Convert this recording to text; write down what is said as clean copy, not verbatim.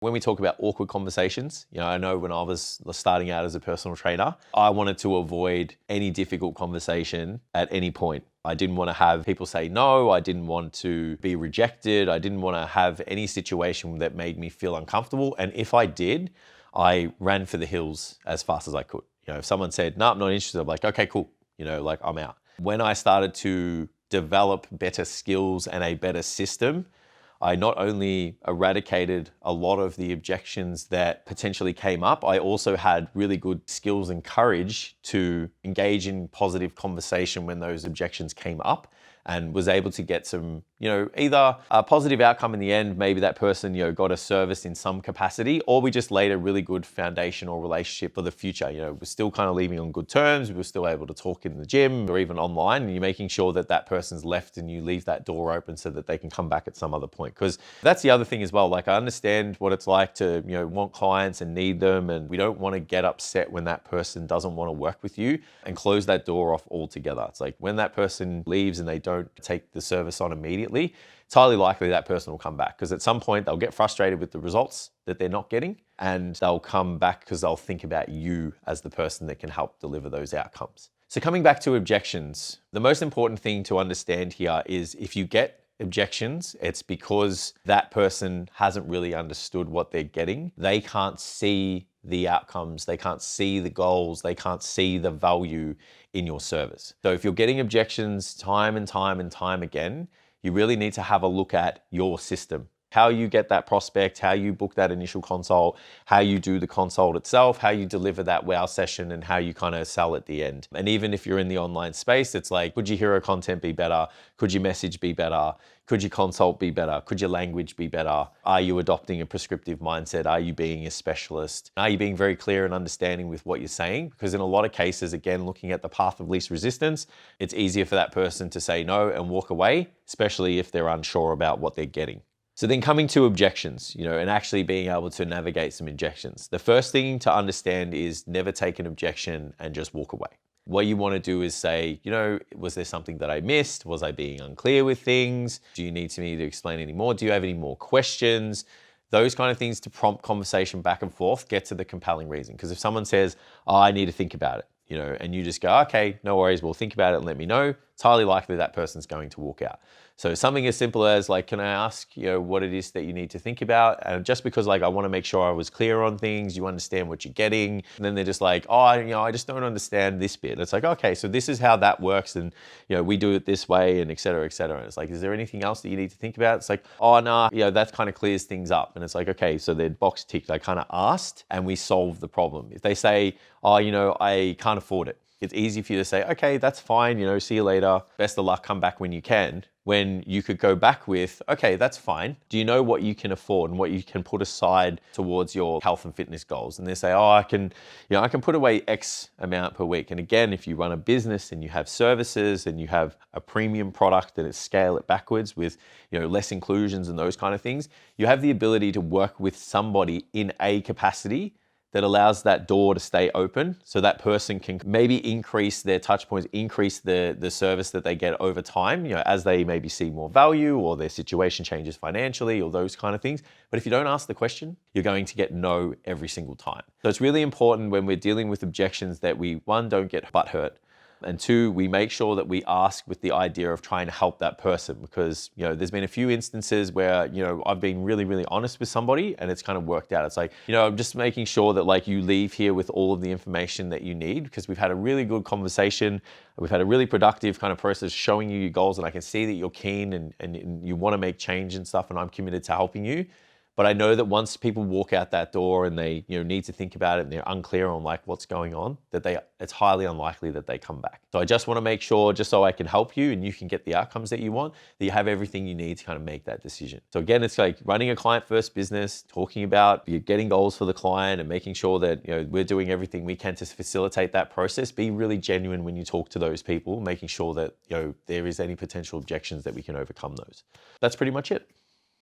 When we talk about awkward conversations, I know when I was starting out as a personal trainer, I wanted to avoid any difficult conversation at any point. I didn't want to have people say no. I didn't want to be rejected. I didn't want to have any situation that made me feel uncomfortable. And if I did, I ran for the hills as fast as I could. If someone said, no, I'm not interested, I'm like, okay, cool. I'm out. When I started to develop better skills and a better system, I not only eradicated a lot of the objections that potentially came up, I also had really good skills and courage to engage in positive conversation when those objections came up, and was able to get some, either a positive outcome in the end, maybe that person, got a service in some capacity, or we just laid a really good foundational relationship for the future. We're still kind of leaving on good terms. We were still able to talk in the gym or even online, and you're making sure that that person's left and you leave that door open so that they can come back at some other point. Because that's the other thing as well. Like, I understand what it's like to, want clients and need them, and we don't want to get upset when that person doesn't want to work with you and close that door off altogether. It's like when that person leaves and they don't take the service on immediately, it's highly likely that person will come back, because at some point they'll get frustrated with the results that they're not getting, and they'll come back because they'll think about you as the person that can help deliver those outcomes. So coming back to objections, the most important thing to understand here is if you get objections, it's because that person hasn't really understood what they're getting. They can't see the outcomes, they can't see the goals, they can't see the value in your service. So if you're getting objections time and time and time again, you really need to have a look at your system. How you get that prospect, how you book that initial consult, how you do the consult itself, how you deliver that wow session, and how you kind of sell at the end. And even if you're in the online space, it's like, could your hero content be better? Could your message be better? Could your consult be better? Could your language be better? Are you adopting a prescriptive mindset? Are you being a specialist? Are you being very clear and understanding with what you're saying? Because in a lot of cases, again, looking at the path of least resistance, it's easier for that person to say no and walk away, especially if they're unsure about what they're getting. So then coming to objections, and actually being able to navigate some objections. The first thing to understand is never take an objection and just walk away. What you want to do is say, was there something that I missed? Was I being unclear with things? Do you need me to explain any more? Do you have any more questions? Those kind of things to prompt conversation back and forth, get to the compelling reason. Because if someone says, I need to think about it, and you just go, okay, no worries, we'll think about it and let me know, it's highly likely that person's going to walk out. So something as simple as like, can I ask, what it is that you need to think about? And just because I want to make sure I was clear on things, you understand what you're getting. And then they're just like, I just don't understand this bit. It's like, okay, so this is how that works. And, we do it this way, and et cetera, et cetera. And it's like, is there anything else that you need to think about? It's like, that kind of clears things up. And it's like, okay, so they're box ticked. I kind of asked and we solved the problem. If they say, I can't afford it, it's easy for you to say, okay, that's fine, see you later, best of luck, come back when you can. When you could go back with, okay, that's fine. Do you know what you can afford and what you can put aside towards your health and fitness goals? And they say, I can put away X amount per week. And again, if you run a business and you have services and you have a premium product and scale it backwards with, less inclusions and those kind of things, you have the ability to work with somebody in a capacity that allows that door to stay open, so that person can maybe increase their touch points, increase the service that they get over time, as they maybe see more value or their situation changes financially or those kind of things. But if you don't ask the question, you're going to get no every single time. So it's really important when we're dealing with objections that we, one, don't get butthurt, and two, we make sure that we ask with the idea of trying to help that person, because, there's been a few instances where, I've been really, really honest with somebody and it's kind of worked out. It's like, I'm just making sure that you leave here with all of the information that you need, because we've had a really good conversation. We've had a really productive kind of process showing you your goals, and I can see that you're keen and you want to make change and stuff, and I'm committed to helping you. But I know that once people walk out that door and they need to think about it and they're unclear on what's going on, that it's highly unlikely that they come back. So I just want to make sure, just so I can help you and you can get the outcomes that you want, that you have everything you need to kind of make that decision. So again, it's like running a client first business, talking about you're getting goals for the client and making sure that we're doing everything we can to facilitate that process. Be really genuine when you talk to those people, making sure that there is any potential objections that we can overcome those. That's pretty much it.